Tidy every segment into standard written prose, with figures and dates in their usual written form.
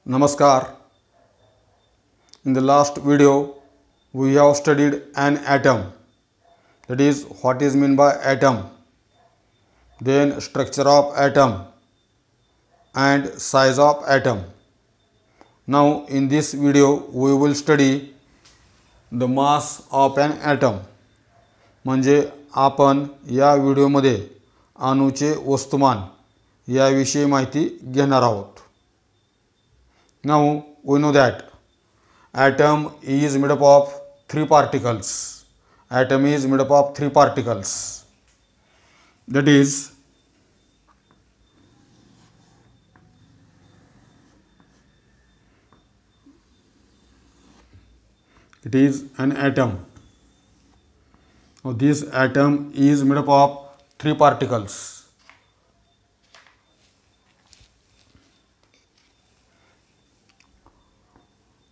Namaskar. In the last video, we have studied an atom. That is, what is meant by atom, then structure of atom and size of atom. Now in this video, we will study the mass of an atom. म्हणजे आपण या व्हिडिओमध्ये अणूचे वस्तुमान याविषयी माहिती घेणार आहोत. Now we know that atom is made up of three particles. Atom is made up of three particles. That is, it is an atom. Now this atom is made up of three particles.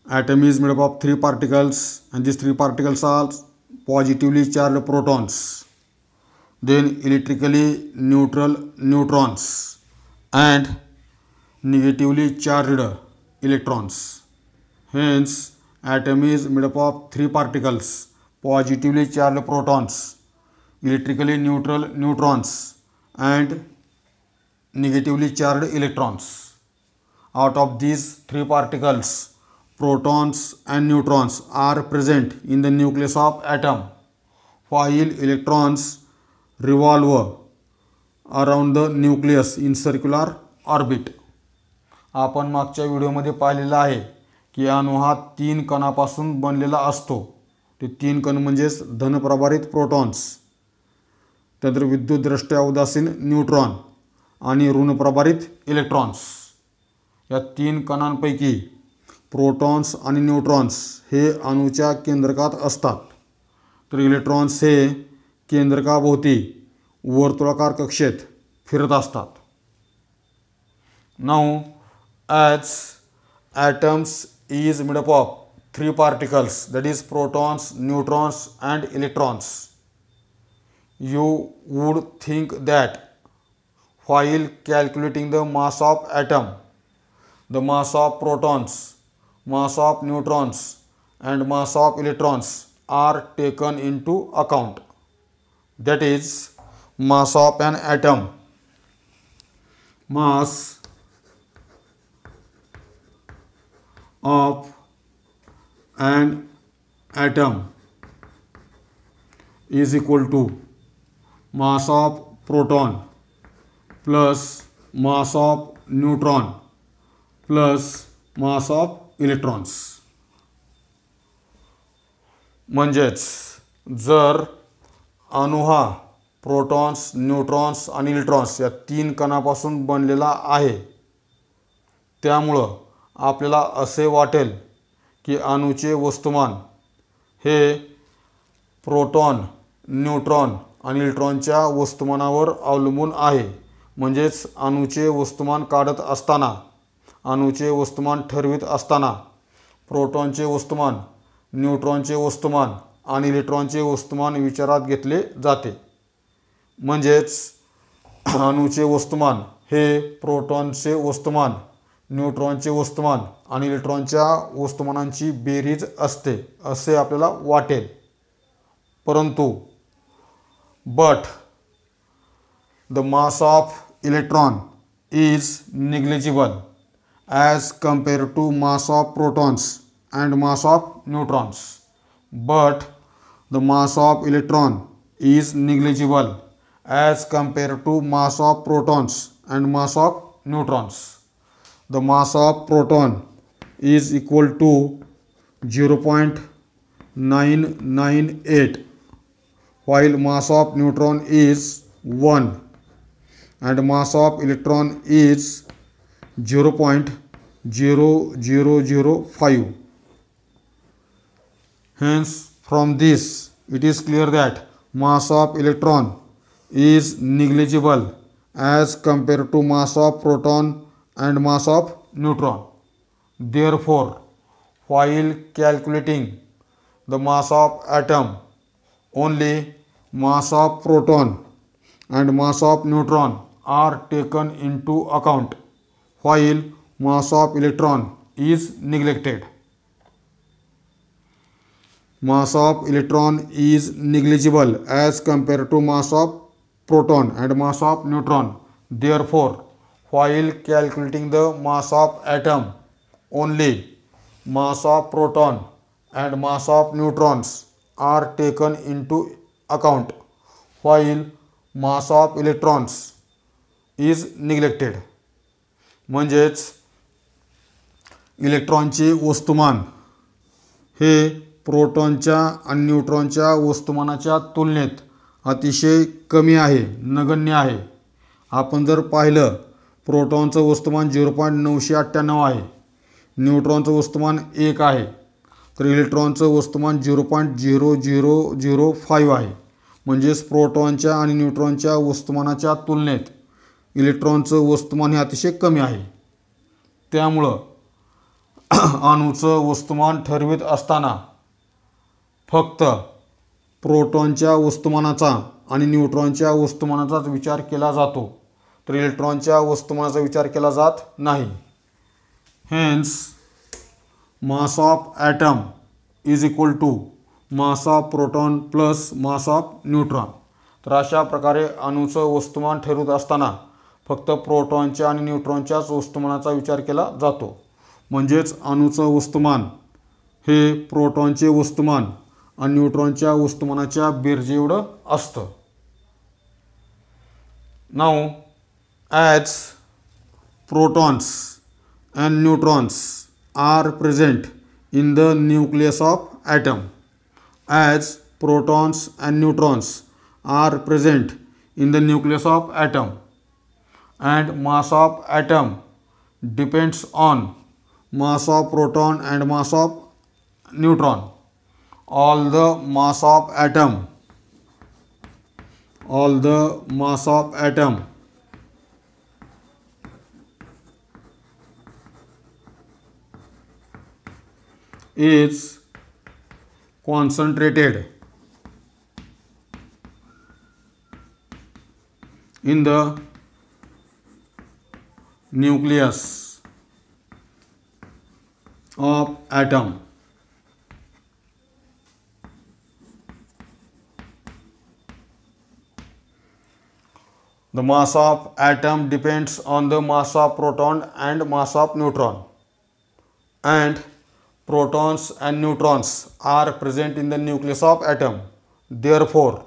Atom is made up of three particles, and these three particles are positively charged protons, then electrically neutral neutrons, and negatively charged electrons. Hence, atom is made up of three particles: positively charged protons, electrically neutral neutrons, and negatively charged electrons. Out of these three particles, protons and neutrons are present in the nucleus of atom, while electrons revolve around the nucleus in circular orbit. आपण मागच्या व्हिडिओमध्ये पाहिलेलं आहे की अणू हा तीन कणापासून बनलेला असतो. ते तीन कण म्हणजेच धनप्रभारित प्रोटॉन्स, त्यानंतर विद्युतदृष्ट्या उदासीन न्यूट्रॉन आणि ऋणप्रभारित इलेक्ट्रॉन्स. या तीन कणांपैकी प्रोटॉन्स आणि न्यूट्रॉन्स हे अणूच्या केंद्रकात असतात, तर इलेक्ट्रॉन्स हे केंद्रकाभोवती वर्तुळाकार कक्षेत फिरत असतात. Now as atoms is made up of three particles, that is protons, neutrons and electrons. You would think that while calculating the mass of atom, the mass of protons, mass of neutrons and mass of electrons are taken into account. That is, mass of an atom. Mass of an atom is equal to mass of proton plus mass of neutron plus mass of electrons. म्हणजेच जर अणू हा protons, neutrons आणि electrons या तीन कणापासून बनलेला आहे, त्यामुळं आपल्याला असे वाटेल की अणूचे वस्तुमान हे प्रोटॉन, न्यूट्रॉन आणि इलेक्ट्रॉनच्या वस्तुमानावर अवलंबून आहे. म्हणजेच अणूचे वस्तुमान काढत असताना, अणूचे वस्तुमान ठरवित असताना प्रोटॉनचे वस्तुमान, न्यूट्रॉनचे वस्तुमान आणि इलेक्ट्रॉनचे वस्तुमान विचारात घेतले जाते. म्हणजेच अणूचे वस्तुमान हे प्रोटॉनचे वस्तुमान, न्यूट्रॉनचे वस्तुमान आणि इलेक्ट्रॉनच्या वस्तुमानांची बेरीज असते असे आपल्याला वाटेल. परंतु the mass of electron is negligible as compared to mass of protons and mass of neutrons. But the mass of electron is negligible as compared to mass of protons and mass of neutrons. The mass of proton is equal to 0.998, while mass of neutron is 1 and mass of electron is 0.0005. Hence, from this it is clear that mass of electron is negligible as compared to mass of proton and mass of neutron. Therefore, while calculating the mass of atom, only mass of proton and mass of neutron are taken into account, while mass of electron is neglected. Mass of electron is negligible as compared to mass of proton and mass of neutron. Therefore, while calculating the mass of atom, only mass of proton and mass of neutrons are taken into account, while mass of electrons is neglected. म्हणजेच इलेक्ट्रॉनचे वस्तुमान हे प्रोटॉनच्या आणि न्यूट्रॉनच्या वस्तुमानाच्या तुलनेत अतिशय कमी आहे, नगण्य आहे. आपण जर पाहिलं प्रोटॉनचं वस्तुमान 0.998 आहे, न्यूट्रॉनचं वस्तुमान 1 आहे, तर इलेक्ट्रॉनचं वस्तुमान 0.0005 आहे. म्हणजेच प्रोटॉनच्या आणि न्यूट्रॉनच्या वस्तुमानाच्या तुलनेत इलेक्ट्रॉनचं वस्तुमान हे अतिशय कमी आहे. त्यामुळं अणूचं वस्तुमान ठरवित असताना फक्त प्रोटॉनच्या वस्तुमानाचा आणि न्यूट्रॉनच्या वस्तुमानाचाच विचार केला जातो, तर इलेक्ट्रॉनच्या वस्तुमानाचा विचार केला जात नाही. Hence mass of atom is equal to mass of proton plus mass of neutron. तर अशा प्रकारे अणूचं वस्तुमान ठरवत असताना फक्त प्रोटॉनच्या आणि न्यूट्रॉनच्याच वस्तुमानाचा विचार केला जातो. म्हणजेच अणूचं वस्तुमान हे प्रोटॉनचे वस्तुमान आणि न्यूट्रॉनच्या वस्तुमानाच्या बेरजे एवढं असतं. Now as protons and neutrons are present in the nucleus of atom, as protons and neutrons are present in the nucleus of atom and mass of atom depends on mass of proton and mass of neutron. All the mass of atom is concentrated in the nucleus of atom. The mass of atom depends on the mass of proton and mass of neutron, and protons and neutrons are present in the nucleus of atom. Therefore,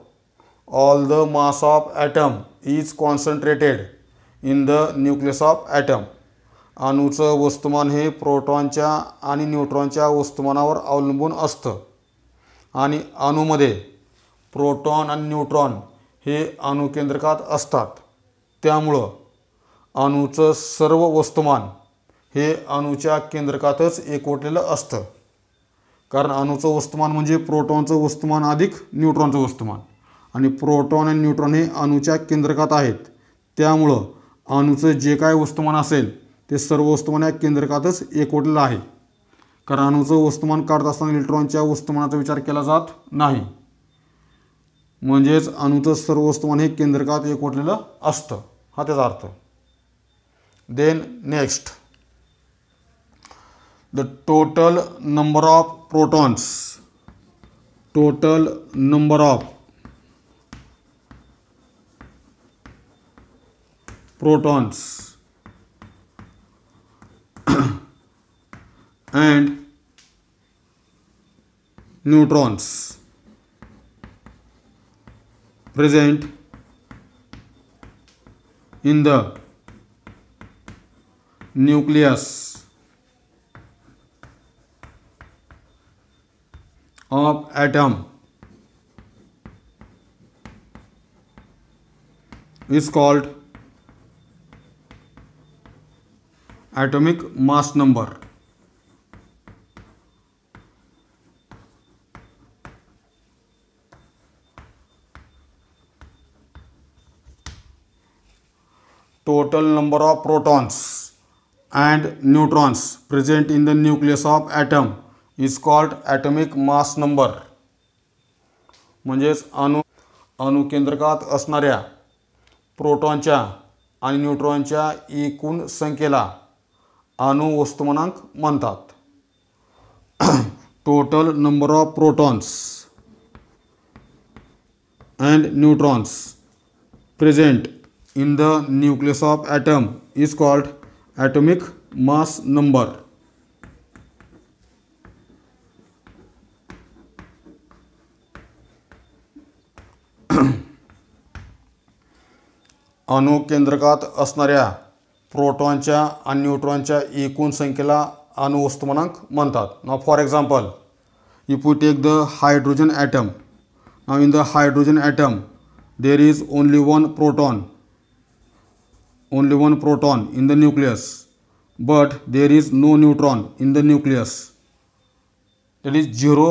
all the mass of atom is concentrated in the nucleus of atom. अणूचं वस्तुमान हे प्रोटॉनच्या आणि न्यूट्रॉनच्या वस्तुमानावर अवलंबून असतं आणि अणूमध्ये proton आणि neutron हे अणुकेंद्रकात असतात. त्यामुळं अणूचं सर्व वस्तुमान हे अणूच्या केंद्रकातच एकवटलेलं असतं. कारण अणूचं वस्तुमान म्हणजे प्रोटॉनचं वस्तुमान अधिक न्यूट्रॉनचं वस्तुमान, आणि प्रोटॉन आणि न्यूट्रॉन हे अणूच्या केंद्रकात आहेत. त्यामुळं अणूचं जे काय वस्तुमान असेल ते सर्व वस्तुमान या केंद्रकातच एकवटलेलं आहे. कारण अणूचं वस्तुमान काढत असताना इलेक्ट्रॉनच्या वस्तुमानाचा विचार केला जात नाही. म्हणजेच अणूचं सर्व वस्तुमान हे केंद्रकात एकवटलेलं असतं, हा त्याचा अर्थ. Then next, the total number of protons, total number of protons and neutrons present in the nucleus of atom is called atomic mass number. Total number of protons and neutrons present in the nucleus of atom is called atomic mass number. म्हणजेच अणुकेंद्रकात असणाऱ्या प्रोटॉनच्या आणि न्यूट्रॉनच्या एकूण संख्येला अणुवस्तुमानांक म्हणतात. Total number of protons and neutrons present in the nucleus of atom is called atomic mass number. अणुकेंद्रकात असणाऱ्या प्रोटॉनच्या आणि न्यूट्रॉनच्या एकूण संख्येला अणुवस्तुमानांक म्हणतात. Now for example, if we take the hydrogen atom. Now in the hydrogen atom there is only one proton in the nucleus, but there is no neutron in the nucleus. There is 0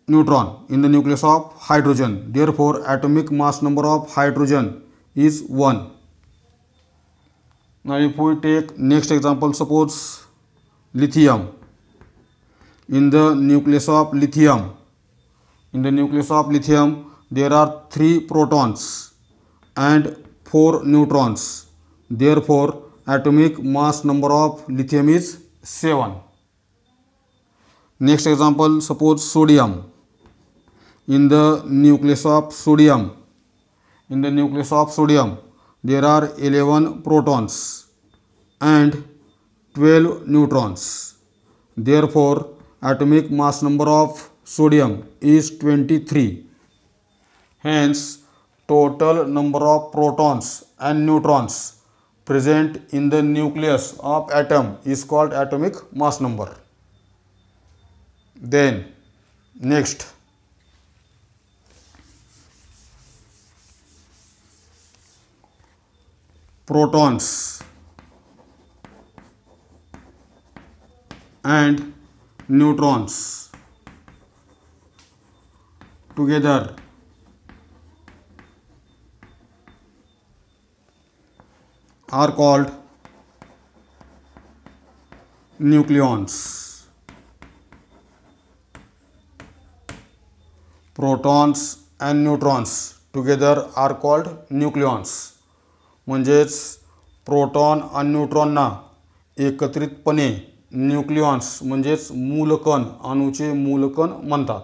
neutron in the nucleus of hydrogen. Therefore atomic mass number of hydrogen is 1. Now if we take next example, suppose lithium. In the nucleus of lithium there are 3 protons and 4 neutrons. Therefore atomic mass number of lithium is 7. Next example, suppose sodium. In the nucleus of sodium there are 11 protons and 12 neutrons. Therefore atomic mass number of sodium is 23. Hence total number of protons and neutrons present in the nucleus of atom is called atomic mass number. Then next, protons and neutrons together are called nucleons. Protons and neutrons together are called nucleons. म्हणजेच proton आणि न्यूट्रॉनना एकत्रितपणे nucleons म्हणजेच मूलकण, अणूचे मूलकण म्हणतात.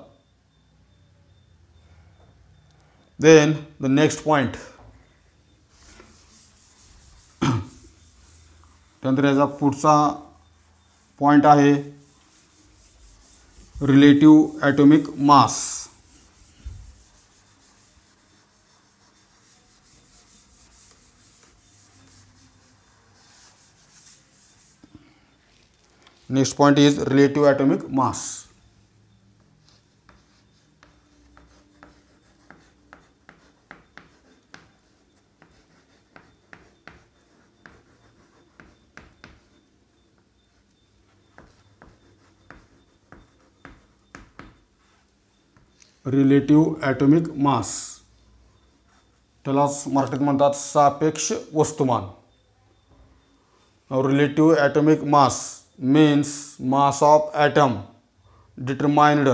Then the next point, त्यानंतर याचा पुढचा point आहे relative atomic mass. Next point is relative atomic mass. Relative atomic mass, त्यालाच मराठीत म्हणतात सापेक्ष वस्तुमान. Relative atomic mass means mass of atom determined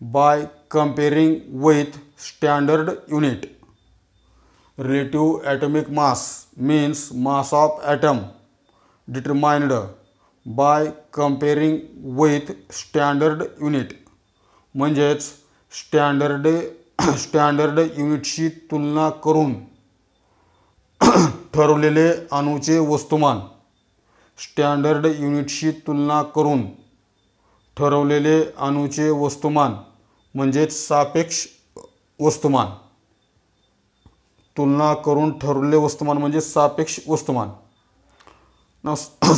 by comparing with standard unit. Relative atomic mass means mass of atom determined by comparing with standard unit. म्हणजेच standard युनिटशी तुलना करून ठरवलेले अणूचे वस्तुमान. स्टँडर्ड युनिटशी तुलना करून ठरवलेले अणूचे वस्तुमान म्हणजेच सापेक्ष वस्तुमान. तुलना करून ठरवलेले वस्तुमान म्हणजे सापेक्ष वस्तुमान.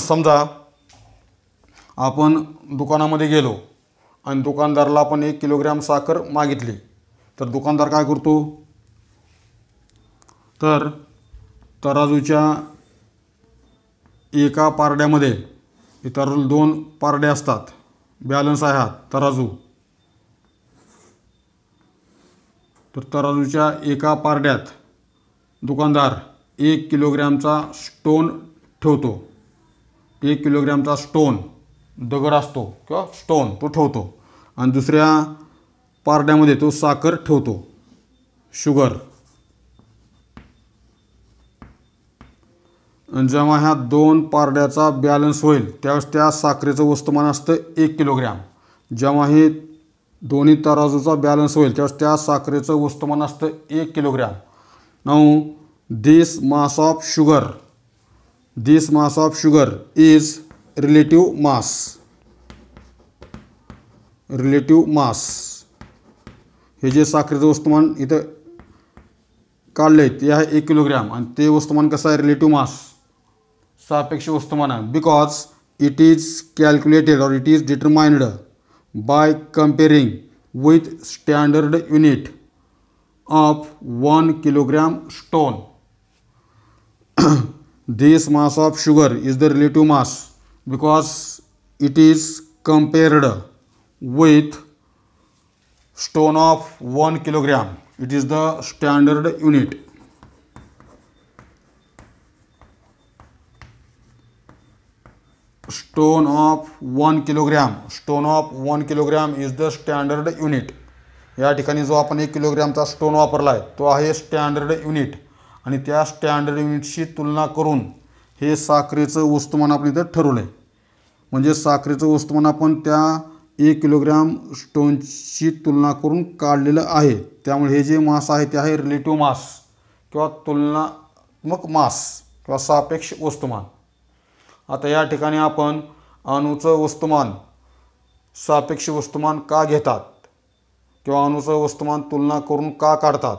समजा आपण दुकानामध्ये गेलो आणि दुकानदाराला आपण 1 किलोग्रॅम साखर मागितली, तर दुकानदार काय करतो, तर तराजूच्या एका पारड्यामध्ये, तराजू 2 पारडे असतात, बॅलन्स आहे हा तराजू, तर तराजूच्या एका पारड्यात दुकानदार 1 किलोग्रॅमचा स्टोन ठेवतो. 1 किलोग्रॅमचा स्टोन, दगड असतो किंवा स्टोन, तो ठेवतो आणि दुसऱ्या पारड्यामध्ये तो साखर ठेवतो, शुगर. आणि जेव्हा ह्या दोन पारड्याचा बॅलन्स होईल त्यावेळेस त्या साखरेचं वस्तुमान असतं 1 किलोग्रॅम. जेव्हा हे दोन्ही तराजूचा बॅलन्स होईल त्यावेळेस त्या साखरेचं वस्तुमान असतं 1 kilogram. Now this mass of sugar is relative mass. हे जे साखरेचं वस्तुमान इथं काढले ते आहे 1 किलोग्रॅम आणि ते वस्तुमान कसं आहे? रिलेटिव्ह मास, सापेक्ष वस्तुमान आहे. बिकॉज इट इज कॅल्क्युलेटेड और it is determined by comparing with standard unit of 1 kilogram stone. This mass of sugar is the relative mass because it is compared with stone of 1 kilogram. It is the standard unit. Stone of 1 kilogram is the standard unit. या ठिकाणी जो आपण 1 किलोग्रामचा stone वापरला आहे तो आहे standard unit आणि त्या स्टँडर्ड युनिटशी तुलना करून हे साखरेचं वस्तुमान आपण इथं ठरवलं आहे. म्हणजे साखरेचं वस्तुमान आपण त्या 1 किलोग्राम स्टोनची तुलना करून काढलेलं आहे. त्यामुळे हे जे मास आहे ते आहे रिलेटिव्ह मास किंवा तुलनात्मक मास किंवा सापेक्ष वस्तुमान. आता या ठिकाणी आपण अणूचं वस्तुमान सापेक्ष वस्तुमान का घेतात किंवा अणूचं वस्तुमान तुलना करून का काढतात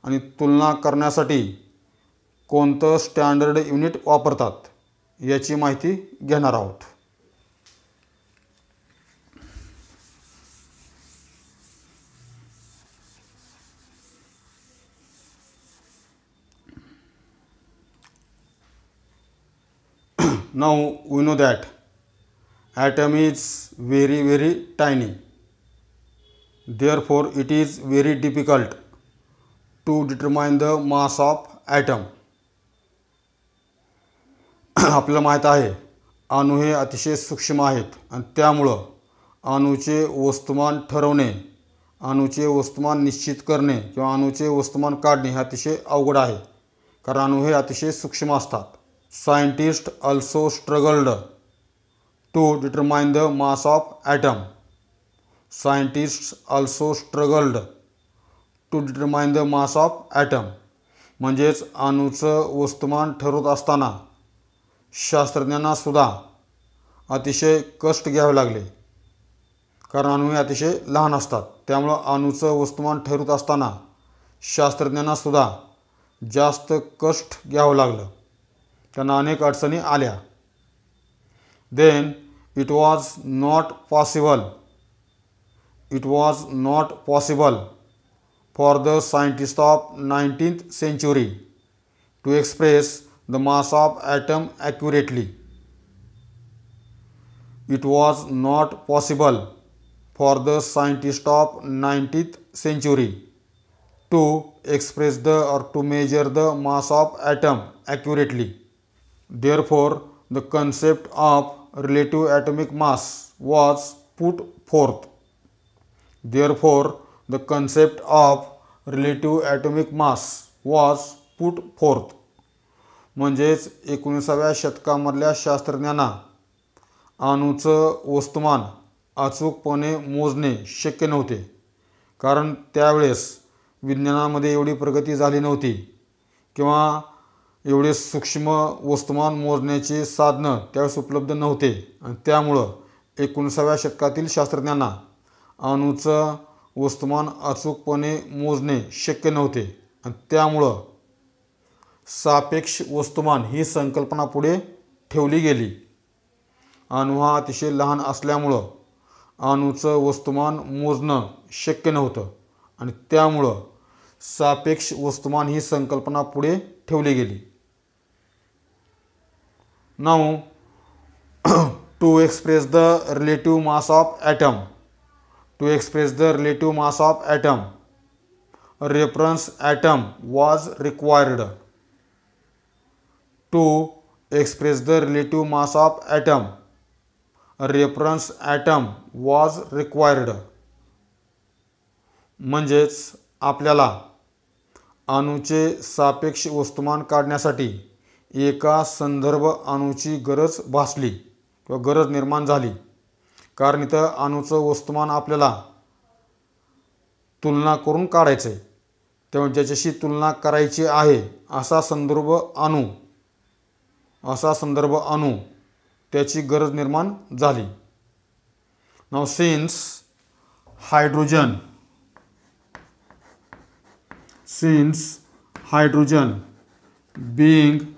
आणि तुलना करण्यासाठी कोणतं स्टँडर्ड युनिट वापरतात याची माहिती घेणार आहोत. Now we know that atom is very tiny. Therefore it is very difficult to determine the mass of atom. आपल्याला माहीत आहे अणू हे अतिशय सूक्ष्म आहेत आणि त्यामुळं अणूचे वस्तुमान ठरवणे, अणूचे वस्तुमान निश्चित करणे किंवा अणूचे वस्तुमान काढणे हे अतिशय अवघड आहे कारण अणू हे अतिशय सूक्ष्म असतात. Scientists also struggled to determine the mass of atom. Scientists also struggled to determine the mass of atom. म्हणजेच अणूचं वस्तुमान ठरवत असताना शास्त्रज्ञांना सुद्धा अतिशय कष्ट घ्यावे लागले कारण अणू हे अतिशय लहान असतात. त्यामुळं अणूचं वस्तुमान ठरवत असताना शास्त्रज्ञांना सुद्धा जास्त कष्ट घ्यावं लागलं, त्यांना अनेक अडचणी आल्या. Then it was not possible for the scientists of 19th century to express the mass of atom accurately. It was not possible for the scientists of 19th century to express or to measure the mass of atom accurately. Therefore, the concept of relative atomic mass was put forth. म्हणजेच 19व्या शतकामधल्या शास्त्रज्ञांना अणूचं वस्तुमान अचूकपणे मोजणे शक्य नव्हते कारण त्यावेळेस विज्ञानामध्ये एवढी प्रगती झाली नव्हती किंवा एवढे सूक्ष्म वस्तुमान मोजण्याचे साधनं त्यावेळेस उपलब्ध नव्हते आणि त्यामुळं 19व्या शतकातील शास्त्रज्ञांना अणूचं वस्तुमान अचूकपणे मोजणे शक्य नव्हते आणि त्यामुळं सापेक्ष वस्तुमान ही संकल्पना पुढे ठेवली गेली. अणू हा अतिशय लहान असल्यामुळं अणूचं वस्तुमान मोजणं शक्य नव्हतं आणि त्यामुळं सापेक्ष वस्तुमान ही संकल्पना पुढे ठेवली गेली. Now to express the relative mass of atom, a reference atom was required. To express the relative mass of atom, a reference atom was required. म्हणजेच आपल्याला अणूचे सापेक्ष वस्तुमान काढण्यासाठी एका संदर्भ अणूची गरज भासली किंवा गरज निर्माण झाली, कारण इथं अणूचं वस्तुमान आपल्याला तुलना करून काढायचं आहे. तेव्हा ज्याच्याशी तुलना करायची आहे असा संदर्भ अणू त्याची गरज निर्माण झाली. Now since hydrogen being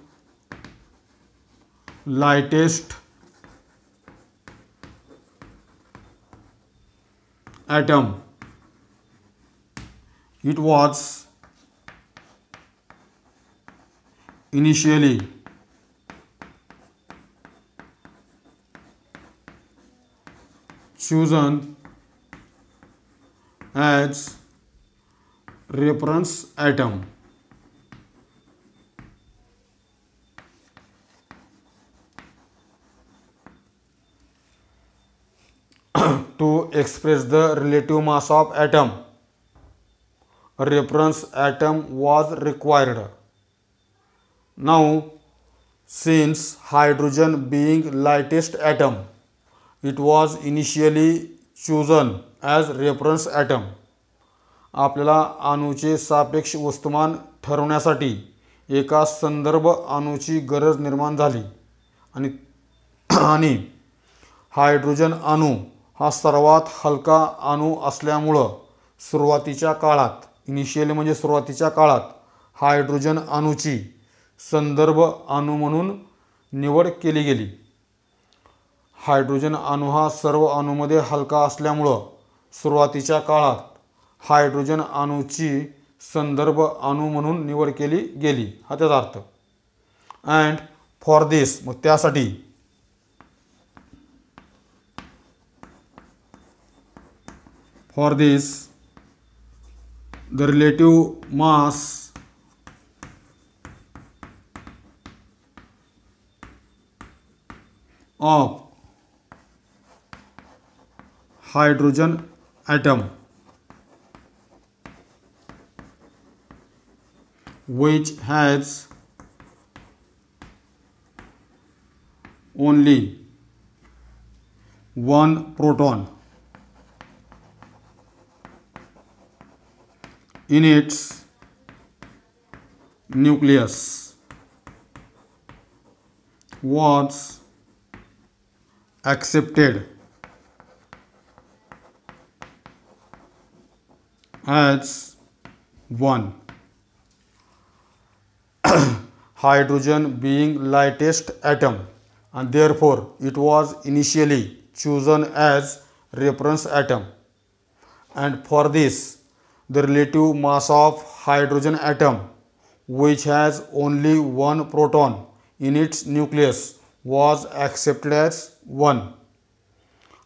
lightest atom, it was initially chosen as reference atom. To express the relative mass of atom, a reference atom was required. Now, since hydrogen being lightest atom, it was initially chosen as reference atom. आपल्याला अणूचे सापेक्ष वस्तुमान ठरवण्यासाठी एका संदर्भ अणूची गरज निर्माण झाली आणि हायड्रोजन अणू हा सर्वात हलका अणू असल्यामुळं सुरुवातीच्या काळात हायड्रोजन अणूची संदर्भ अणू म्हणून निवड केली गेली. हायड्रोजन अणू हा सर्व अणूमध्ये हलका असल्यामुळं सुरुवातीच्या काळात हायड्रोजन अणूची संदर्भ अणू म्हणून निवड केली गेली, हा त्याचा अर्थ. अँड फॉर दिस, मग त्यासाठी the relative mass of hydrogen atom, which has only one proton in its nucleus, was accepted as one. Hydrogen being lightest atom, and therefore it was initially chosen as reference atom. And for this, the relative mass of hydrogen atom, which has only one proton in its nucleus, was accepted as 1.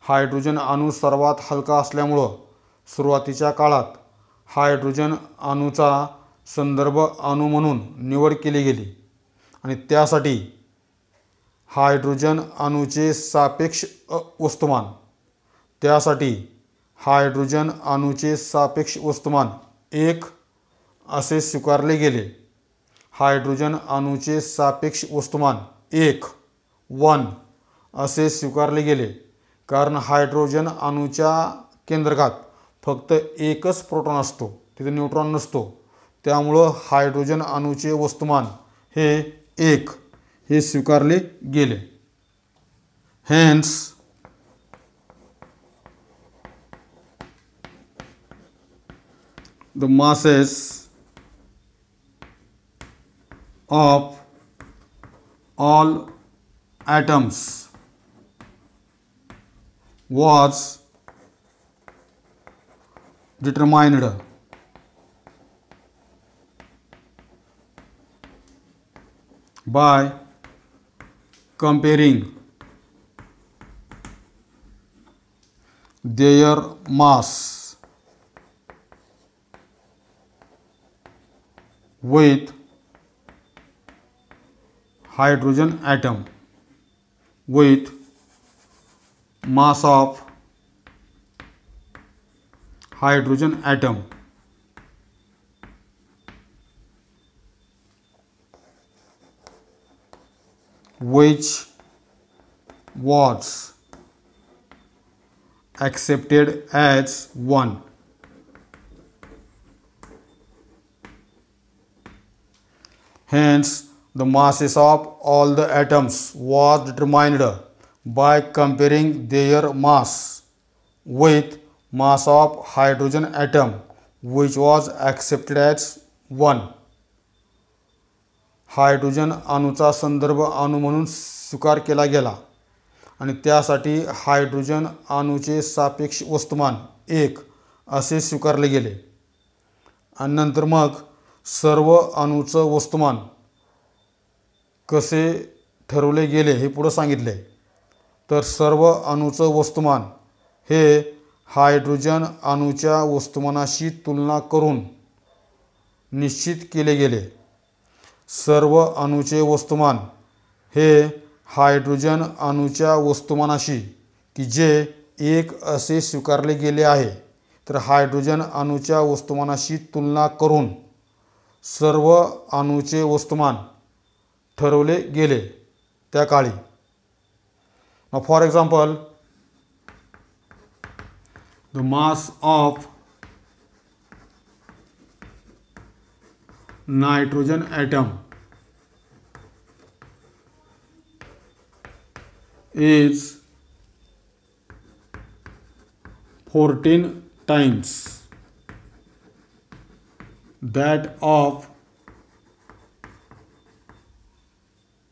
Hydrogen अणू सर्वात हलका असल्यामुळं सुरुवातीच्या काळात hydrogen अणूचा संदर्भ अणू म्हणून निवड केली गेली आणि त्यासाठी हायड्रोजन अणूचे सापेक्ष वस्तुमान 1 असे स्वीकारले गेले. हायड्रोजन अणूचे सापेक्ष वस्तुमान 1 असे स्वीकारले गेले कारण हायड्रोजन अणूच्या केंद्रकात फक्त एकच प्रोटॉन असतो, तिथे न्यूट्रॉन नसतो. त्यामुळं हायड्रोजन अणूचे वस्तुमान हे 1 हे स्वीकारले गेले. Hence, the masses of all atoms was determined by comparing their mass with hydrogen atom with mass of hydrogen atom. which was accepted as 1. Hence, the masses of all the atoms was determined by comparing their mass with mass of hydrogen atom, which was accepted as 1. Hydrogen अणूचा संदर्भ अणू म्हणून स्वीकार केला गेला आणि त्यासाठी hydrogen अणूचे सापेक्ष वस्तुमान 1 असे स्वीकारले गेले. आणि नंतर मग सर्व अणूचं वस्तुमान कसे ठरवले गेले हे पुढे सांगितले. तर सर्व अणूचं वस्तुमान हे हायड्रोजन अणूच्या वस्तुमानाशी तुलना करून निश्चित केले गेले. सर्व अणूचे वस्तुमान हे हायड्रोजन अणूच्या वस्तुमानाशी की जे 1 असे स्वीकारले गेले आहे, तर हायड्रोजन अणूच्या वस्तुमानाशी तुलना करून सर्व अणूचे वस्तुमान ठरवले गेले त्या काळी. For example, the mass of nitrogen atom is 14 times that of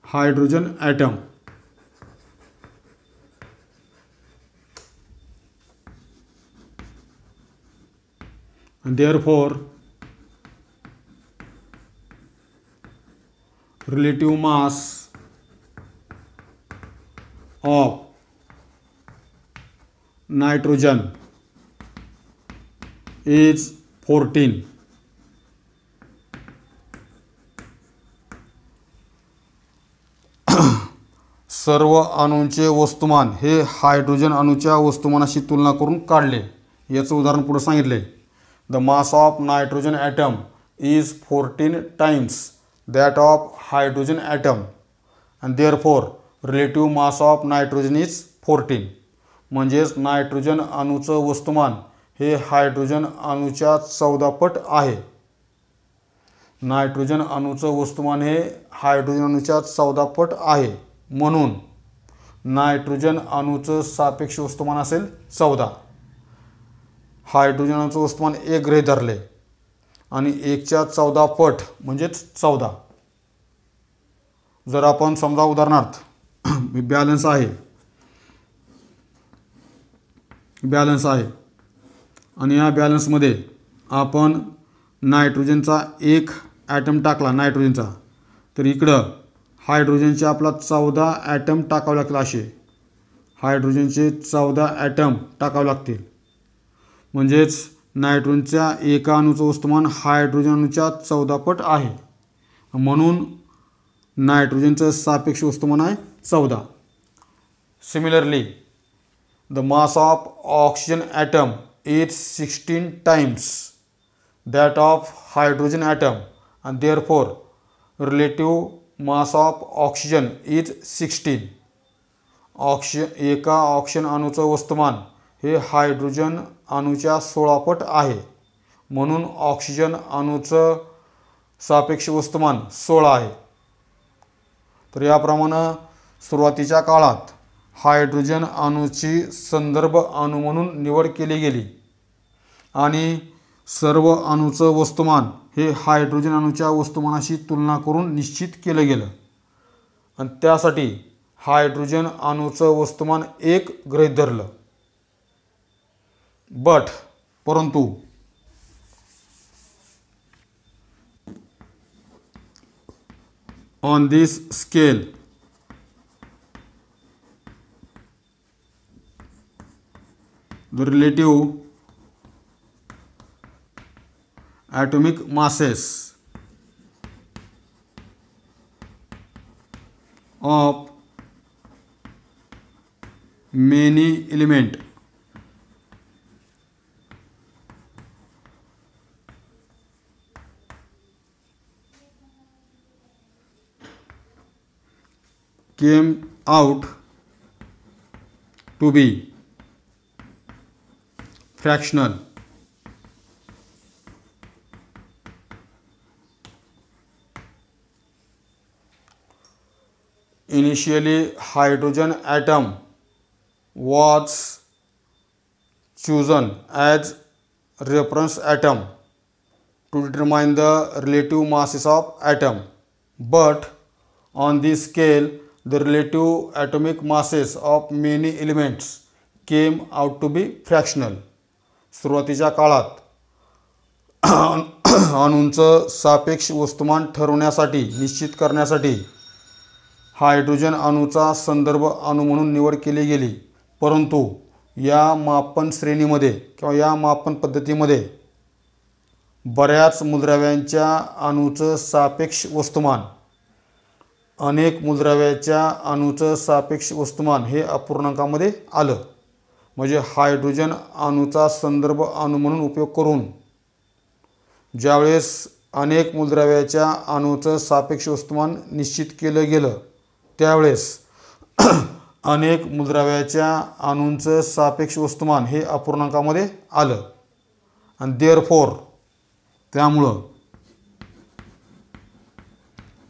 hydrogen atom. And therefore relative mass of nitrogen is 14. सर्व अणूंचे वस्तुमान हे हायड्रोजन अणूच्या वस्तुमानाशी तुलना करून काढले. याचं उदाहरण पुढे सांगितले. The mass of nitrogen atom is 14 times that of hydrogen atom and therefore relative mass of nitrogen is 14. म्हणजेच नायट्रोजन अणूचं वस्तुमान हे हायड्रोजन अणूच्या 14 पट आहे. नायट्रोजन अणूचं वस्तुमान हे हायड्रोजन अणूच्या 14 पट आहे. म्हणून नायट्रोजन अणूचं सापेक्ष वस्तुमान असेल 14. हायड्रोजन अणूचं वस्तुमान 1 गृहीत धरले आणि 1च्या 14 पट म्हणजेच 14. जर आपण समजा उदाहरणार्थ बॅलन्स आहे आणि या बॅलन्समध्ये आपण नायट्रोजनचा 1 ॲटम टाकला नायट्रोजनचा, तर इकडं हायड्रोजनचे आपला 14 ॲटम टाकावे लागतील. असे हायड्रोजनचे 14 ॲटम टाकावे लागतील. म्हणजेच नायट्रोजनच्या एका अणूचं वस्तुमान हायड्रोजन अणूच्या 14 पट आहे. म्हणून नायट्रोजनचं सापेक्ष वस्तुमान आहे 14. Similarly the mass of oxygen atom is 16 times that of hydrogen atom and therefore relative mass of oxygen is 16. एका ऑक्सिजन अणूचं वस्तुमान हे हायड्रोजन अणूच्या 16 पट आहे. म्हणून ऑक्सिजन अणूचं सापेक्ष वस्तुमान 16 आहे. तर याप्रमाणे सुरुवातीच्या काळात हायड्रोजन अणूची संदर्भ अणू म्हणून निवड केली गेली आणि सर्व अणूचं वस्तुमान हे हायड्रोजन अणूच्या वस्तुमानाशी तुलना करून निश्चित केलं गेलं आणि त्यासाठी हायड्रोजन अणूचं वस्तुमान 1 गृहीत धरलं. परंतु on this scale the relative atomic masses of many elements came out to be fractional. Initially, hydrogen atom was chosen as reference atom to determine the relative masses of atom, but on this scale the relative atomic masses of many elements came out to be fractional. सुरुवातीच्या काळात अणूंचं सापेक्ष वस्तुमान ठरवण्यासाठी निश्चित करण्यासाठी hydrogen अणूचा संदर्भ अणू म्हणून निवड केली गेली, परंतु या मापन श्रेणीमध्ये किंवा या मापन पद्धतीमध्ये बऱ्याच मूलद्रव्यांच्या अणूचं सापेक्ष वस्तुमान अनेक मूलद्रव्याच्या अणूचं सापेक्ष वस्तुमान हे अपूर्णांकामध्ये आलं. म्हणजे हायड्रोजन अणूचा संदर्भ अणू म्हणून उपयोग करून ज्यावेळेस अनेक मूलद्रव्याच्या अणूचं सापेक्ष वस्तुमान निश्चित केलं गेलं त्यावेळेस अनेक मूलद्रव्याच्या अणूंचं सापेक्ष वस्तुमान हे अपूर्णांकामध्ये आलं. आणि देअरफॉर त्यामुळं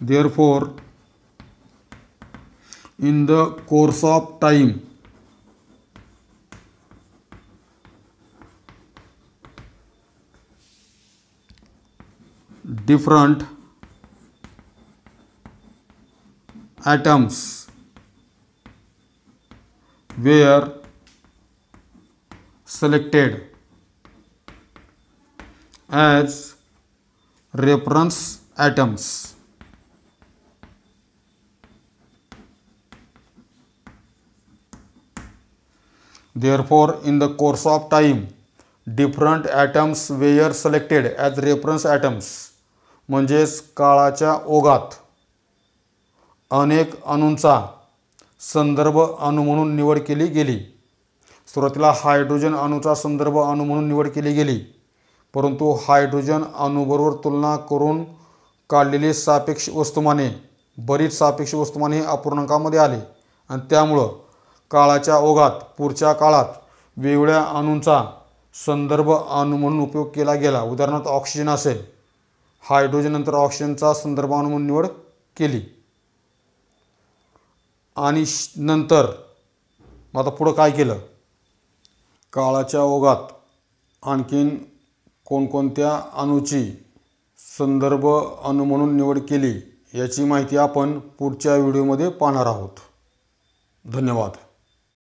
therefore in the course of time different atoms were selected as reference atoms. Therefore, in the course of time, different atoms were selected as reference atoms. म्हणजेच काळाच्या ओघात अनेक अणूंचा संदर्भ अणू म्हणून निवड केली गेली. सुरुवातीला हायड्रोजन अणूचा संदर्भ अणू म्हणून निवड केली गेली, परंतु हायड्रोजन अणूबरोबर तुलना करून काढलेली सापेक्ष वस्तुमाने बरीच सापेक्ष वस्तुमाने अपूर्णांकामध्ये आले आणि त्यामुळं काळाच्या ओघात पुढच्या काळात वेगवेगळ्या अणूंचा संदर्भ अणू म्हणून उपयोग केला गेला. उदाहरणार्थ ऑक्सिजन असेल, हायड्रोजन नंतर ऑक्सिजनचा संदर्भ अणू म्हणून निवड केली. आणि नंतर आता पुढं काय केलं, काळाच्या ओघात आणखीन कोणकोणत्या अणूची संदर्भ अणू म्हणून निवड केली याची माहिती आपण पुढच्या व्हिडिओमध्ये पाहणार आहोत. धन्यवाद.